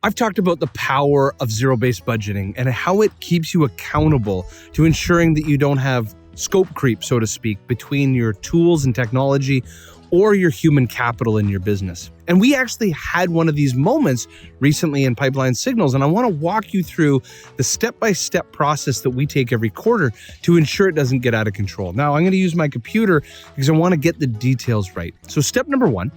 I've talked about the power of zero-based budgeting and how it keeps you accountable to ensuring that you don't have scope creep, so to speak, between your tools and technology or your human capital in your business. And we actually had one of these moments recently in Pipeline Signals, and I want to walk you through the step-by-step process that we take every quarter to ensure it doesn't get out of control. Now, I'm going to use my computer because I want to get the details right. So step number one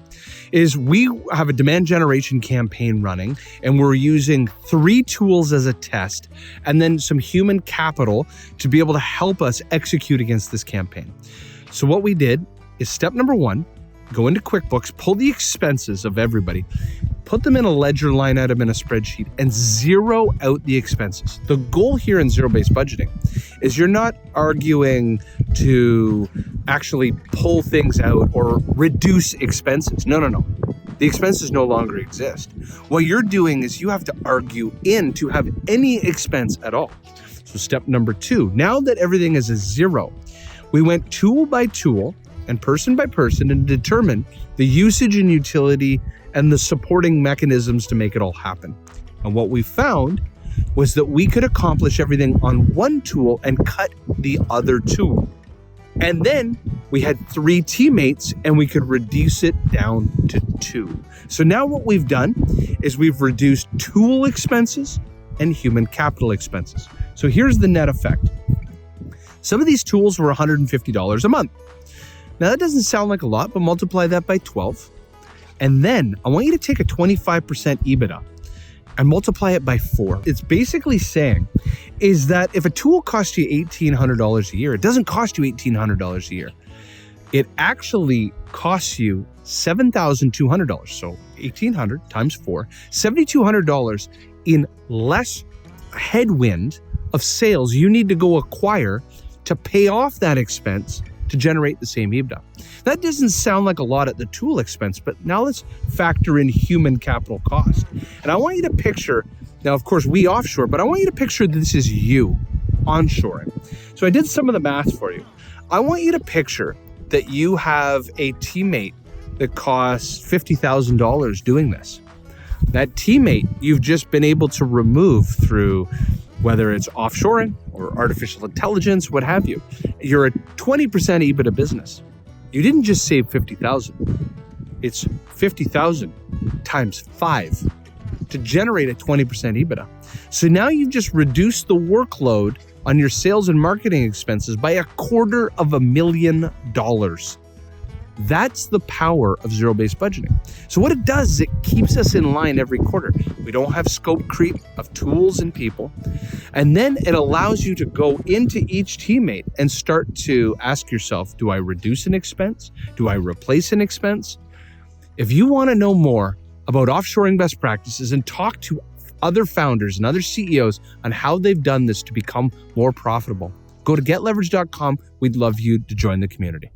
is we have a demand generation campaign running, and we're using 3 tools as a test, and then some human capital to be able to help us execute against this campaign. So what we did is step number one, go into QuickBooks, pull the expenses of everybody, put them in a ledger line item in a spreadsheet, and zero out the expenses. The goal here in zero-based budgeting is you're not arguing to actually pull things out or reduce expenses. No. The expenses no longer exist. What you're doing is you have to argue in to have any expense at all. So step number 2, now that everything is a zero, we went tool by tool and person by person and determine the usage and utility and the supporting mechanisms to make it all happen. And what we found was that we could accomplish everything on one tool and cut the other tool. And then we had 3 teammates and we could reduce it down to 2. So now what we've done is we've reduced tool expenses and human capital expenses. So here's the net effect. Some of these tools were $150 a month. Now that doesn't sound like a lot, but multiply that by 12. And then I want you to take a 25% EBITDA and multiply it by 4. It's basically saying is that if a tool costs you $1,800 a year, it doesn't cost you $1,800 a year. It actually costs you $7,200. So $1,800 times 4, $7,200 in less headwind of sales you need to go acquire to pay off that expense to generate the same EBITDA. That doesn't sound like a lot at the tool expense, but now let's factor in human capital cost. And I want you to picture, now of course we offshore, but I want you to picture this is you onshoring. So I did some of the math for you. I want you to picture that you have a teammate that costs $50,000 doing this. That teammate you've just been able to remove through whether it's offshoring or artificial intelligence, what have you. You're a 20% EBITDA business. You didn't just save 50,000. It's 50,000 times 5 to generate a 20% EBITDA. So now you've just reduced the workload on your sales and marketing expenses by $250,000. That's the power of zero-based budgeting. So what it does is it keeps us in line every quarter. We don't have scope creep of tools and people. And then it allows you to go into each teammate and start to ask yourself, do I reduce an expense? Do I replace an expense? If you want to know more about offshoring best practices and talk to other founders and other CEOs on how they've done this to become more profitable, go to getleverage.com. We'd love you to join the community.